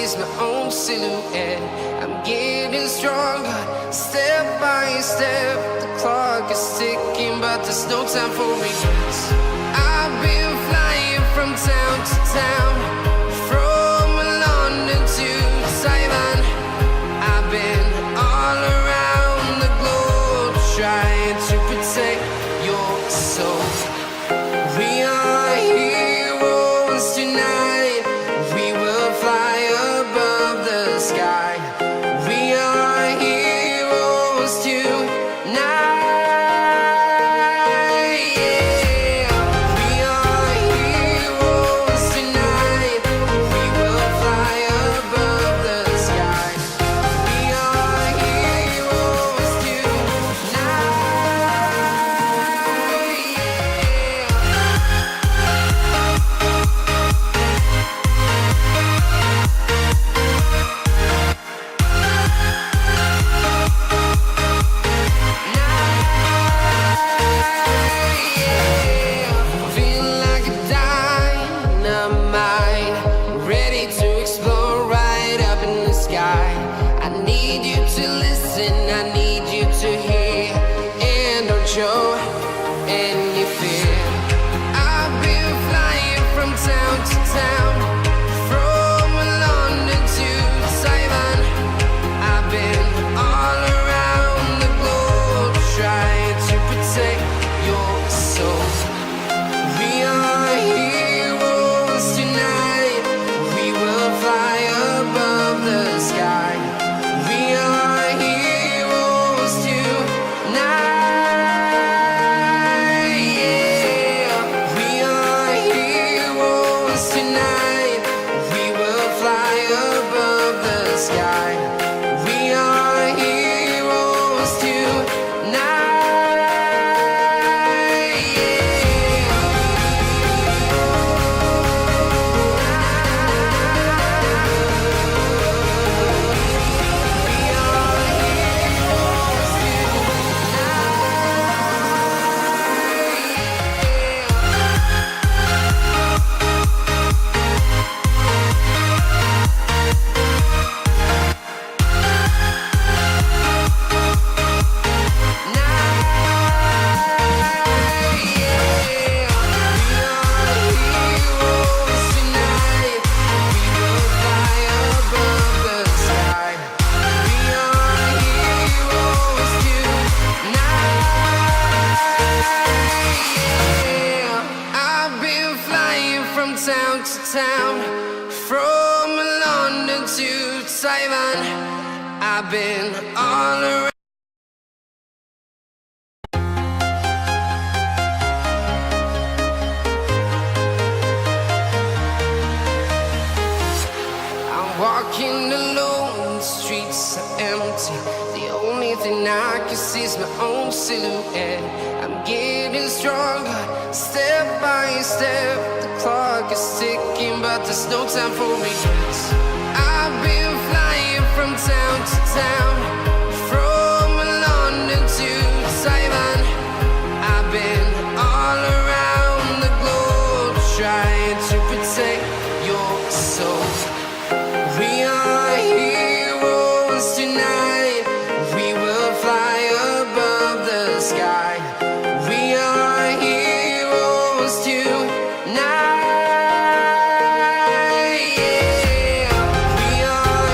see's my own silhouette. I'm getting stronger, step by step. The clock is ticking, but there's no time for regrets. I've been flying from town to town, from London to Taiwan. I've been all around the globe, trying to protect your soul. We are heroes tonight. We will fly above the sky. We are heroes tonight. Yeah. We are heroes tonight. We will fly above the sky. We are heroes tonight. Feeling like a dynamite, ready to explode right up in the sky. I need you to listen, I need you to hear, and don't show any fear. I've been flying from town to town, from London to Taiwan. I've been all around the globe, trying to protect your soul. We are heroes tonight. We will fly above the sky. We are heroes tonight. Yeah. We are heroes tonight. We will fly above the sky. We are heroes tonight. I've been flying from town to town, from London to Taiwan. I've been all around. I'm walking alone, the streets are empty. The only thing I can see is my own silhouette. I'm getting stronger, step by step. The clock is ticking, but there's no time for regrets. I've been flying from town to town, from London to Taiwan. I've been all around the globe, trying to protect your soul. We are heroes tonight. We will fly above the sky. We are heroes tonight. Yeah. We are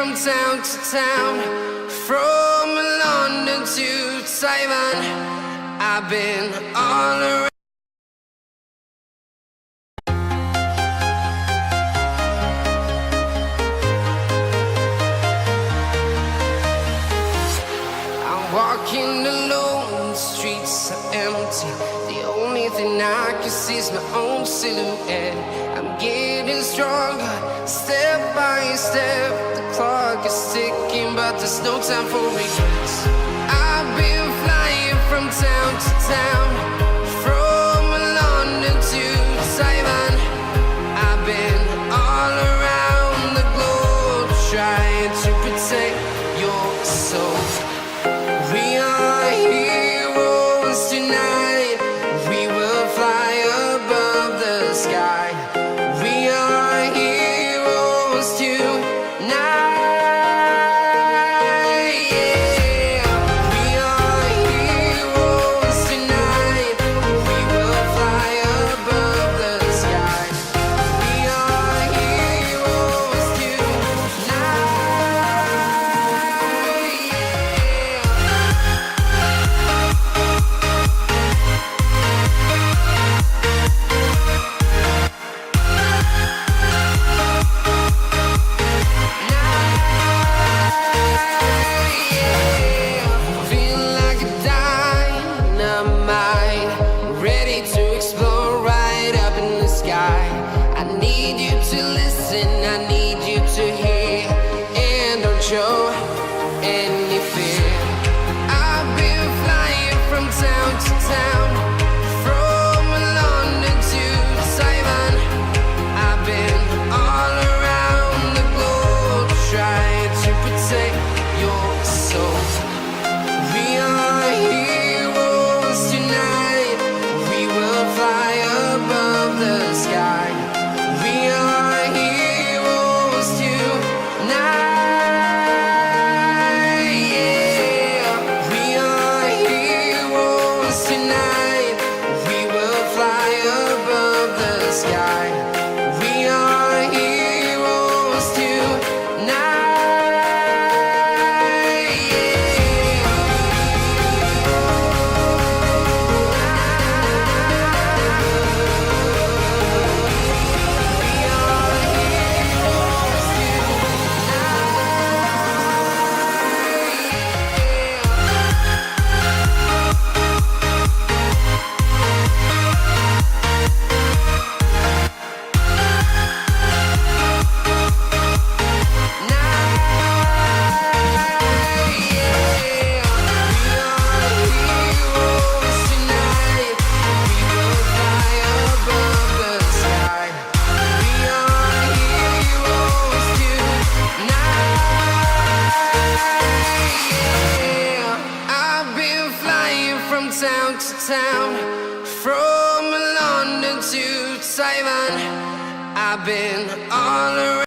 from town to town, from London to Taiwan. I've been all around. I'm walking alone, the streets are empty. The only thing I can see is my own silhouette. I'm getting stronger, step by step. The clock is ticking, but there's no time for regrets. I've been flying from town to town, from London to Taiwan. I've been all around the globe, trying to protect your soul. We are heroes tonight. We will fly above the sky. We are heroes tonight. Yeah. We are heroes tonight. We will fly above the sky. We are heroes tonight. Feel like a dynamite, ready to explode right up in the sky. I need you to listen, I need you to hear, and don't show any fear. I've been flying from town to town, from London to Taiwan. I've been all around the globe, trying to protect your soul. We are heroes tonight. We will fly above the sky. We are heroes tonight. Yeah. We are heroes tonight. We will fly above the sky. We are heroes tonight. Town to town, from London to Taiwan. I've been all around.